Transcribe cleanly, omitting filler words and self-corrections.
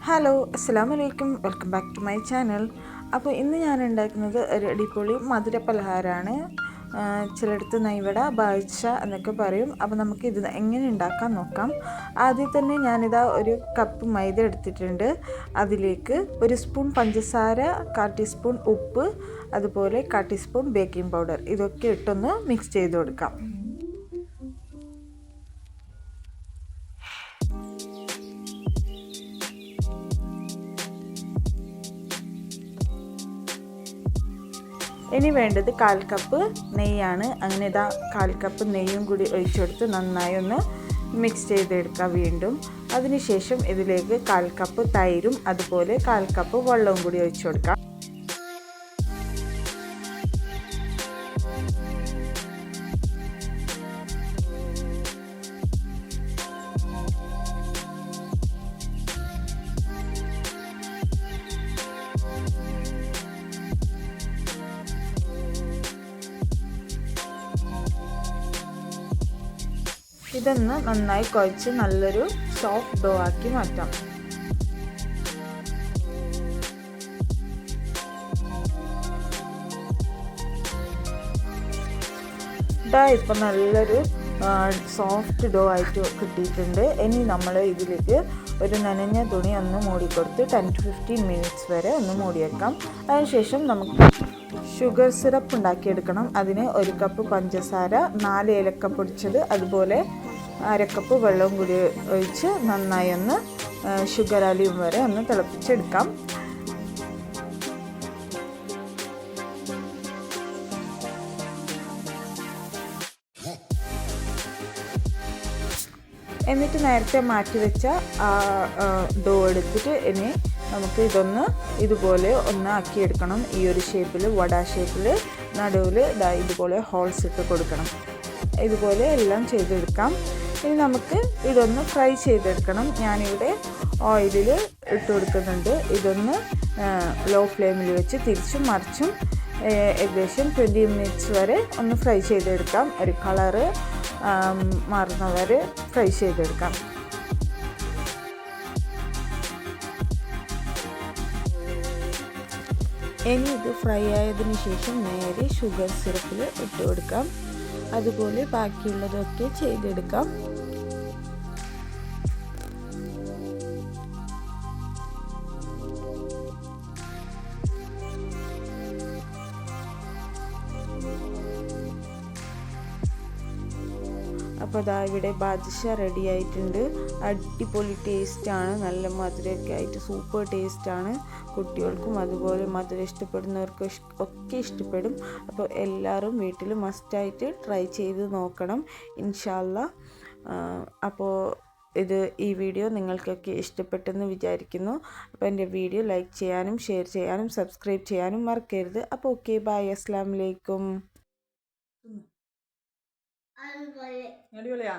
Hello അസ്സലാമു അലൈക്കും, welcome back to my channel. അപ്പോൾ ഇന്ന് ഞാൻ ഉണ്ടാക്കുന്നത് ഒരു അടിപൊളി മധുര പലഹാരമാണ്. ചിലയിടത്ത് നെയ്വട, ബാഴ്ച എന്നൊക്കെ പറയും. അപ്പോൾ നമുക്ക് ഇത് എങ്ങനെ ഉണ്ടാക്കാൻ നോക്കാം. ആദ്യം തന്നെ ഞാനിതാ ഒരു കപ്പ് മൈദ എടുത്തിട്ടുണ്ട്. അതിലേക്ക് ഒരു സ്പൂൺ പഞ്ചസാര, 1/4 ടീസ്പൂൺ ഉപ്പ്, അതുപോലെ 1/4 ടീസ്പൂൺ ബേക്കിംഗ് പൗഡർ ഇതൊക്കെ ഇട്ടൊന്ന് മിക്സ് ചെയ്ത് കൊടുക്കാം. ഇനി വേണ്ടത് 1/4 കപ്പ് നെയ്യാണ്. അങ്ങനെ ഇതാ 1/4 കപ്പ് നെയ്യും കൂടി ഒഴിച്ചെടുത്ത് നന്നായി ഒന്ന് മിക്സ് ചെയ്തെടുക്കുക വീണ്ടും. അതിനുശേഷം ഇതിലേക്ക് 1/4 കപ്പ് തൈരും അതുപോലെ 1/4 കപ്പ് വെള്ളവും കൂടി ഒഴിച്ചു കൊടുക്കാം. ഇതൊന്ന് നന്നായി കുഴച്ച് നല്ലൊരു സോഫ്റ്റ് ഡോ ആക്കി മാറ്റാം. ഇതാ ഇപ്പം നല്ലൊരു സോഫ്റ്റ് ഡോ ആയിട്ട് കിട്ടിയിട്ടുണ്ട്. ഇനി നമ്മൾ ഇതിലേക്ക് ഒരു നനഞ്ഞ തുണി ഒന്ന് മൂടിക്കൊടുത്ത് 10 to 15 മിനിറ്റ്സ് വരെ ഒന്ന് മൂടി വെക്കാം. അതിനുശേഷം നമുക്ക് ഷുഗർ സിറപ്പ് ഉണ്ടാക്കിയെടുക്കണം. അതിന് 1 കപ്പ് പഞ്ചസാര, 4 ഏലക്ക പൊടിച്ചത്, അതുപോലെ 1/2 കപ്പ് വെള്ളവും കൂടി ഒഴിച്ച് നന്നായി ഒന്ന് ഷുഗർ അലിയും വരെ ഒന്ന് തിളപ്പിച്ചെടുക്കാം. എന്നിട്ട് നേരത്തെ മാറ്റി വെച്ച ഡോ എടുത്തിട്ട് ഇനി നമുക്ക് ഇതൊന്ന് ഇതുപോലെ ഒന്ന് ആക്കിയെടുക്കണം. ഈ ഒരു ഷേപ്പിൽ, വട ഷേപ്പിൽ നടുവിൽ ഇതുപോലെ ഹോൾസ് ഇട്ട് കൊടുക്കണം. ഇതുപോലെ എല്ലാം ചെയ്തെടുക്കാം. ഇനി നമുക്ക് ഇതൊന്ന് ഫ്രൈ ചെയ്തെടുക്കണം. ഞാനിവിടെ ഓയിലിൽ ഇട്ട് കൊടുക്കുന്നുണ്ട്. ഇതൊന്ന് ലോ ഫ്ലെയിമിൽ വെച്ച് തിരിച്ചും മറിച്ചും ഏകദേശം 20 മിനിറ്റ്സ് വരെ ഒന്ന് ഫ്രൈ ചെയ്തെടുക്കാം. ഒരു കളറ് മാറുന്നവരെ ഫ്രൈ ചെയ്തെടുക്കാം. ഇനി ഇത് ഫ്രൈ ആയതിനു ശേഷം നേരെ ഷുഗർ സിറപ്പിൽ ഇട്ട് കൊടുക്കാം. അതുപോലെ ബാക്കിയുള്ളതൊക്കെ ചെയ്തെടുക്കാം. അപ്പോൾ അതാ ഇവിടെ ബാദുഷ റെഡി ആയിട്ടുണ്ട്. അടിപൊളി ടേസ്റ്റാണ്, നല്ല മധുരമൊക്കെ ആയിട്ട് സൂപ്പർ ടേസ്റ്റാണ്. കുട്ടികൾക്കും അതുപോലെ മധുരം ഇഷ്ടപ്പെടുന്നവർക്കും ഒക്കെ ഇഷ്ടപ്പെടും. അപ്പോൾ എല്ലാവരും വീട്ടിൽ മസ്റ്റായിട്ട് ട്രൈ ചെയ്ത് നോക്കണം ഇൻഷാ അല്ലാഹ്. അപ്പോൾ ഈ വീഡിയോ നിങ്ങൾക്കൊക്കെ ഇഷ്ടപ്പെട്ടെന്ന് വിചാരിക്കുന്നു. അപ്പോൾ എൻ്റെ വീഡിയോ ലൈക്ക് ചെയ്യാനും ഷെയർ ചെയ്യാനും സബ്സ്ക്രൈബ് ചെയ്യാനും മറക്കരുത്. അപ്പോൾ ഓക്കെ, ബൈ, അസ്സലാമു അലൈക്കും. അടിപൊളിയാ.